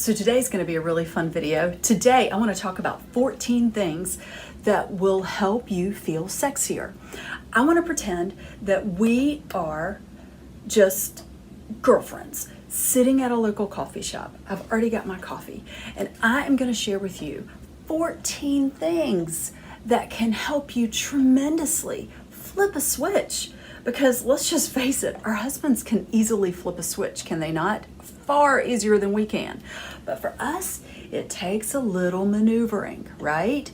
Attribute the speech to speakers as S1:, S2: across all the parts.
S1: So today's going to be a really fun video. Today I want to talk about 14 things that will help you feel sexier. I want to pretend that we are just girlfriends sitting at a local coffee shop. I've already got my coffee and I am going to share with you 14 things that can help you tremendously flip a switch. Because let's just face it, our husbands can easily flip a switch, can they not? Far easier than we can. But for us, it takes a little maneuvering, right?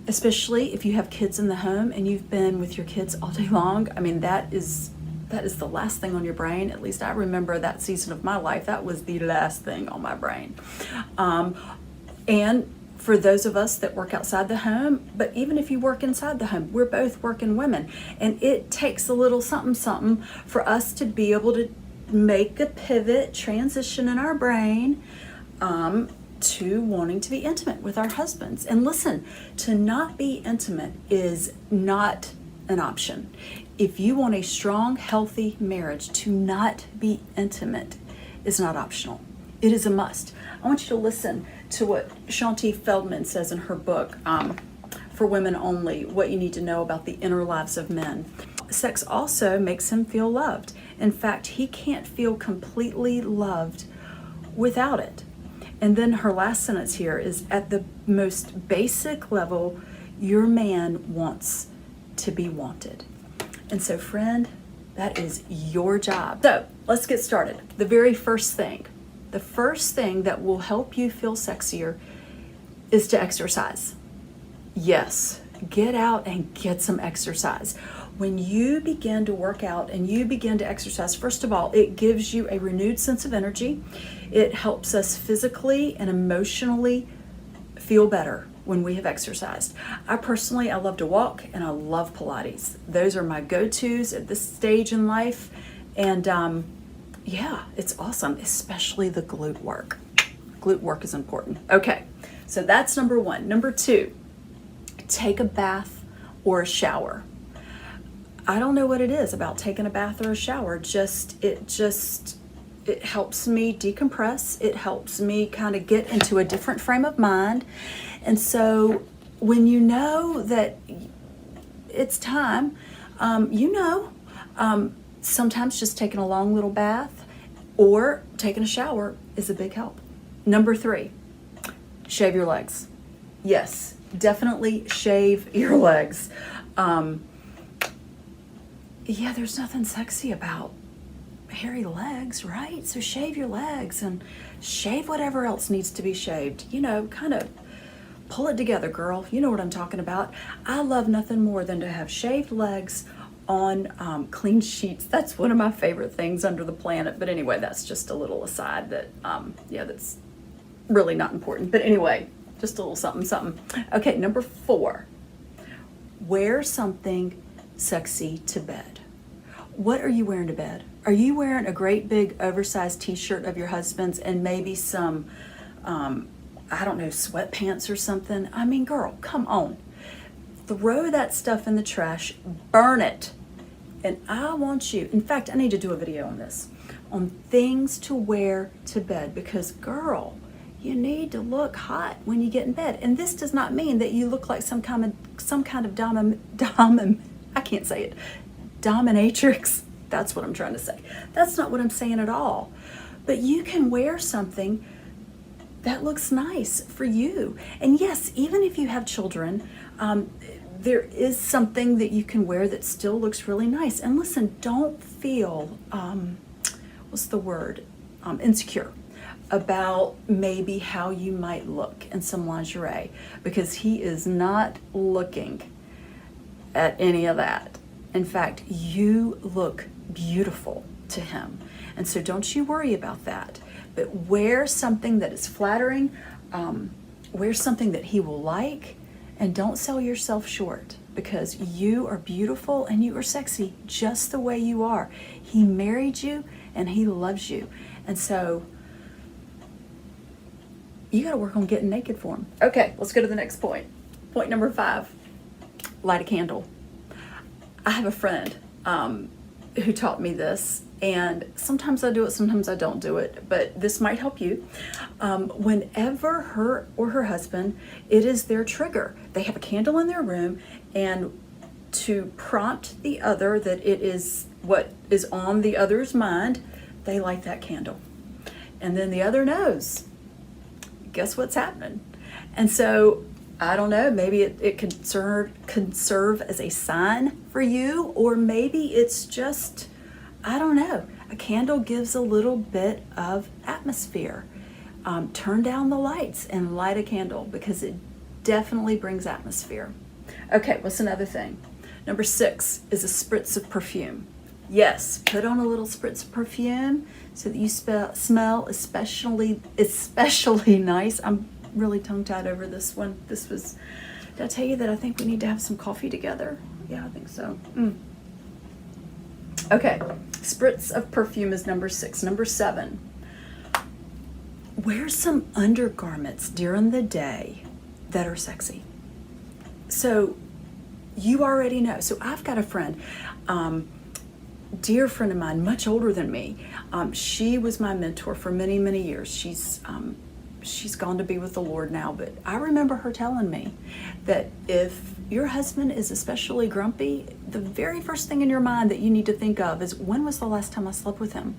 S1: Especially if you have kids in the home and you've been with your kids all day long. I mean, that is the last thing on your brain. At least I remember that season of my life. That was the last thing on my brain. And for those of us that work outside the home, but even if you work inside the home, we're both working women. And it takes a little something for us to be able to make a pivot, transition in our brain to wanting to be intimate with our husbands. And listen, to not be intimate is not an option. If you want a strong, healthy marriage, to not be intimate is not optional. It is a must. I want you to listen to what Shaunti Feldman says in her book, For Women Only, What You Need to Know About the Inner Lives of Men. Sex also makes him feel loved. In fact, he can't feel completely loved without it. And then her last sentence here is, at the most basic level, your man wants to be wanted. And so, friend, that is your job. So let's get started. The very first thing. The first thing that will help you feel sexier is to exercise. Yes, get out and get some exercise. When you begin to work out and you begin to exercise, first of all, it gives you a renewed sense of energy. It helps us physically and emotionally feel better when we have exercised. I love to walk and I love Pilates. Those are my go-tos at this stage in life. And yeah, it's awesome, especially the glute work. Glute work is important. Okay, so that's number one. Number two, take a bath or a shower. I don't know what it is about taking a bath or a shower. It helps me decompress. It helps me kind of get into a different frame of mind. And so when you know that it's time, sometimes just taking a long little bath or taking a shower is a big help. Number three, shave your legs. Yes, definitely shave your legs. Yeah, there's nothing sexy about hairy legs, right? So shave your legs and shave whatever else needs to be shaved. Kind of pull it together, girl. You know what I'm talking about. I love nothing more than to have shaved legs on clean sheets. That's one of my favorite things under the planet. But anyway, that's just a little aside that, that's really not important. But anyway, just a little something. Okay, number four, wear something sexy to bed. What are you wearing to bed? Are you wearing a great big oversized t-shirt of your husband's and maybe some, sweatpants or something? I mean, girl, come on. Throw that stuff in the trash, burn it. And I want you, in fact, I need to do a video on this, on things to wear to bed, because girl, you need to look hot when you get in bed. And this does not mean that you look like some kind of dominatrix. That's what I'm trying to say. That's not what I'm saying at all. But you can wear something that looks nice for you. And yes, even if you have children, there is something that you can wear that still looks really nice. And listen, don't feel, insecure about maybe how you might look in some lingerie, because he is not looking at any of that. In fact, you look beautiful to him. And so don't you worry about that. But wear something that is flattering, wear something that he will like, and don't sell yourself short, because you are beautiful and you are sexy just the way you are. He married you and he loves you. And so you got to work on getting naked for him. Okay, let's go to the next point. Point number 5, light a candle. I have a friend, who taught me this, and sometimes I do it, sometimes I don't do it, but this might help you. Whenever her or her husband, it is their trigger. They have a candle in their room, and to prompt the other that it is what is on the other's mind, they light that candle. And then the other knows, guess what's happening? And so, I don't know, maybe it can serve as a sign for you, or maybe it's just, I don't know, a candle gives a little bit of atmosphere. Turn down the lights and light a candle, because it definitely brings atmosphere. Okay, what's another thing? Number 6 is a spritz of perfume. Yes, put on a little spritz of perfume so that you smell especially nice. I'm really tongue-tied over this one. Did I tell you that I think we need to have some coffee together? Yeah, I think so. Okay, spritz of perfume is number 6. Number 7, wear some undergarments during the day that are sexy. So you already know. So I've got a friend, dear friend of mine, much older than me. She was my mentor for many, many years. She's gone to be with the Lord now, but I remember her telling me that if your husband is especially grumpy, the very first thing in your mind that you need to think of is, when was the last time I slept with him?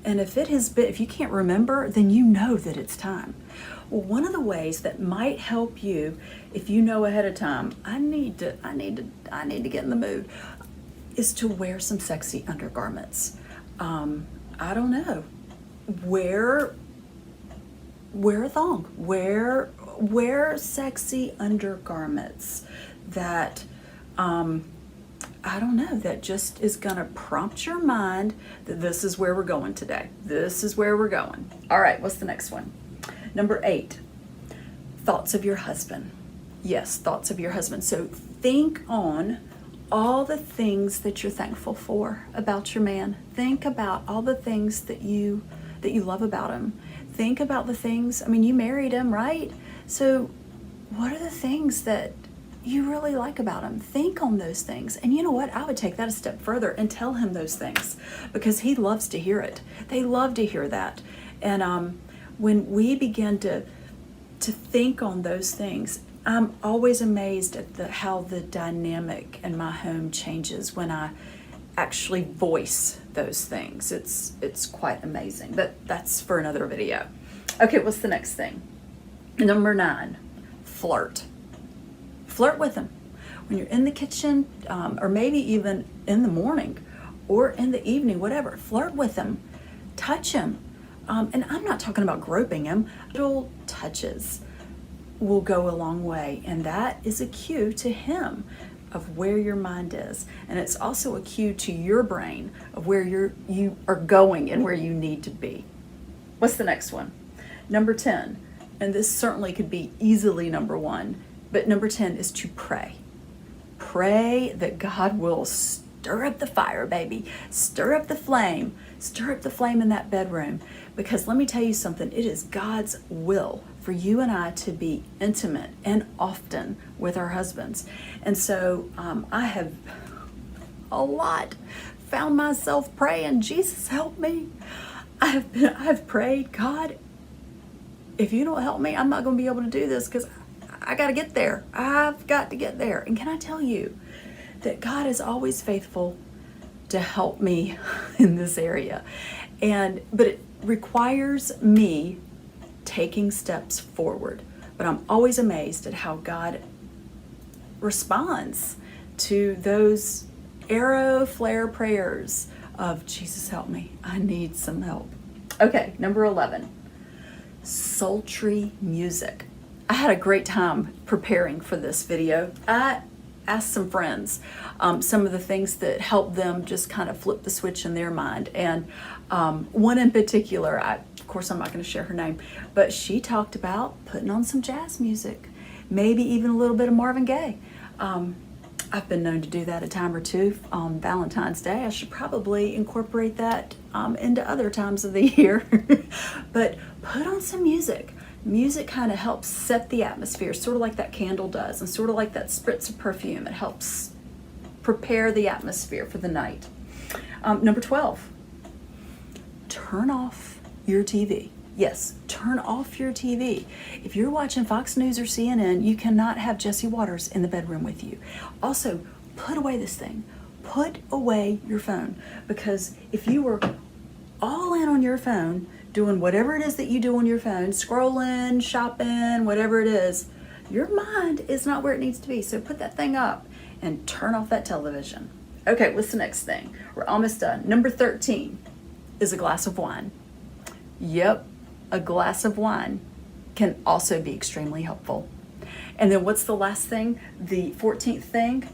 S1: And if you can't remember, then you know that it's time. Well, one of the ways that might help you, if you know ahead of time, I need to get in the mood, is to wear some sexy undergarments. I don't know, wear a thong, wear sexy undergarments that, I don't know, that just is gonna prompt your mind that this is where we're going today. This is where we're going. All right, what's the next one? Number 8, thoughts of your husband. Yes, thoughts of your husband. So think on all the things that you're thankful for about your man. Think about all the things that you love about him. Think about the things, I mean, you married him, right? So what are the things that you really like about him? Think on those things. And you know what? I would take that a step further and tell him those things, because he loves to hear it. They love to hear that. And when we begin to think on those things, I'm always amazed at how the dynamic in my home changes when I actually voice those things. It's quite amazing, but that's for another video. Okay, what's the next thing? Number 9, flirt. Flirt with him. When you're in the kitchen, or maybe even in the morning or in the evening, whatever, flirt with him. Touch him. And I'm not talking about groping him. Little touches will go a long way, and that is a cue to him of where your mind is, and it's also a cue to your brain of where you are going and where you need to be. What's the next one? Number 10, and this certainly could be easily number 1, but number 10 is to pray. Pray that God will stir up the fire, baby. Stir up the flame. Stir up the flame in that bedroom, because let me tell you something, it is God's will for you and I to be intimate and often with our husbands. And so I have a lot found myself praying, Jesus help me. I've prayed, God, if you don't help me, I'm not going to be able to do this, because I got to get there. I've got to get there. And can I tell you that God is always faithful to help me in this area. But it requires me taking steps forward. But I'm always amazed at how God responds to those arrow flare prayers of, Jesus help me, I need some help. Okay, number 11, sultry music. I had a great time preparing for this video. I asked some friends some of the things that helped them just kind of flip the switch in their mind. And one in particular, of course I'm not going to share her name, but she talked about putting on some jazz music, maybe even a little bit of Marvin Gaye. I've been known to do that a time or two on Valentine's Day. I should probably incorporate that into other times of the year. But put on some music. Music kind of helps set the atmosphere, sort of like that candle does, and sort of like that spritz of perfume. It helps prepare the atmosphere for the night. Number 12, turn off your TV. Yes, turn off your TV. If you're watching Fox News or CNN, you cannot have Jesse Waters in the bedroom with you. Also, put away this thing. Put away your phone, because if you were all in on your phone, doing whatever it is that you do on your phone, scrolling, shopping, whatever it is, your mind is not where it needs to be. So put that thing up and turn off that television. Okay, what's the next thing? We're almost done. Number 13 is a glass of wine. Yep, a glass of wine can also be extremely helpful. And then what's the last thing? The 14th thing?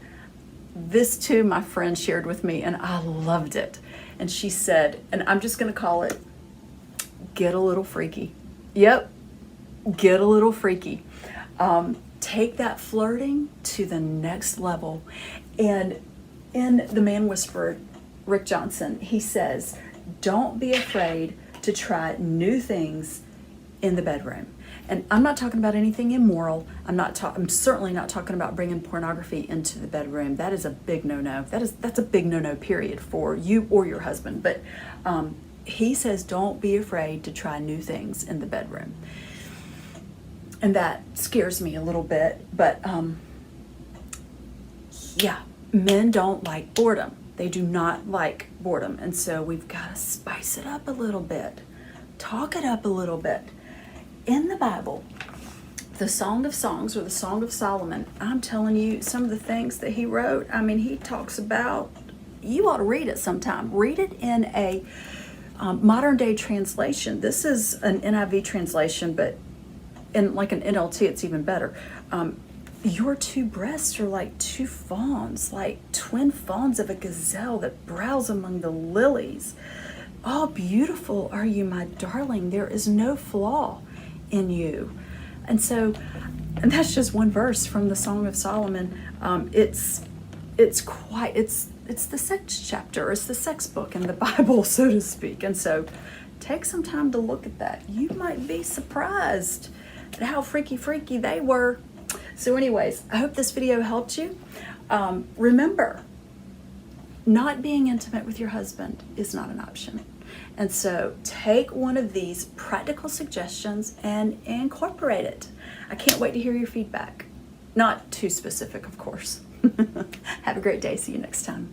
S1: This too, my friend shared with me, and I loved it. And she said, and I'm just going to call it, get a little freaky. Yep, get a little freaky. Take that flirting to the next level. And in The Man Whisperer, Rick Johnson, he says, don't be afraid to try new things in the bedroom. And I'm not talking about anything immoral. I'm certainly not talking about bringing pornography into the bedroom. That is a big no-no. That's a big no-no, period, for you or your husband. But he says, don't be afraid to try new things in the bedroom. And that scares me a little bit. But yeah, men don't like boredom. They do not like boredom. And so we've got to spice it up a little bit. Talk it up a little bit. In the Bible, the Song of Songs, or the Song of Solomon, I'm telling you, some of the things that he wrote, I mean, he talks about, you ought to read it sometime. Read it in a modern day translation. This is an NIV translation, but in like an NLT, it's even better. Your two breasts are like two fawns, like twin fawns of a gazelle that browse among the lilies. Oh, beautiful are you, my darling. There is no flaw in you. And that's just one verse from the Song of Solomon. It's the sex chapter. It's the sex book in the Bible, so to speak. And so take some time to look at that. You might be surprised at how freaky they were. So anyways, I hope this video helped you. Remember, not being intimate with your husband is not an option. And so take one of these practical suggestions and incorporate it. I can't wait to hear your feedback. Not too specific, of course. Have a great day. See you next time.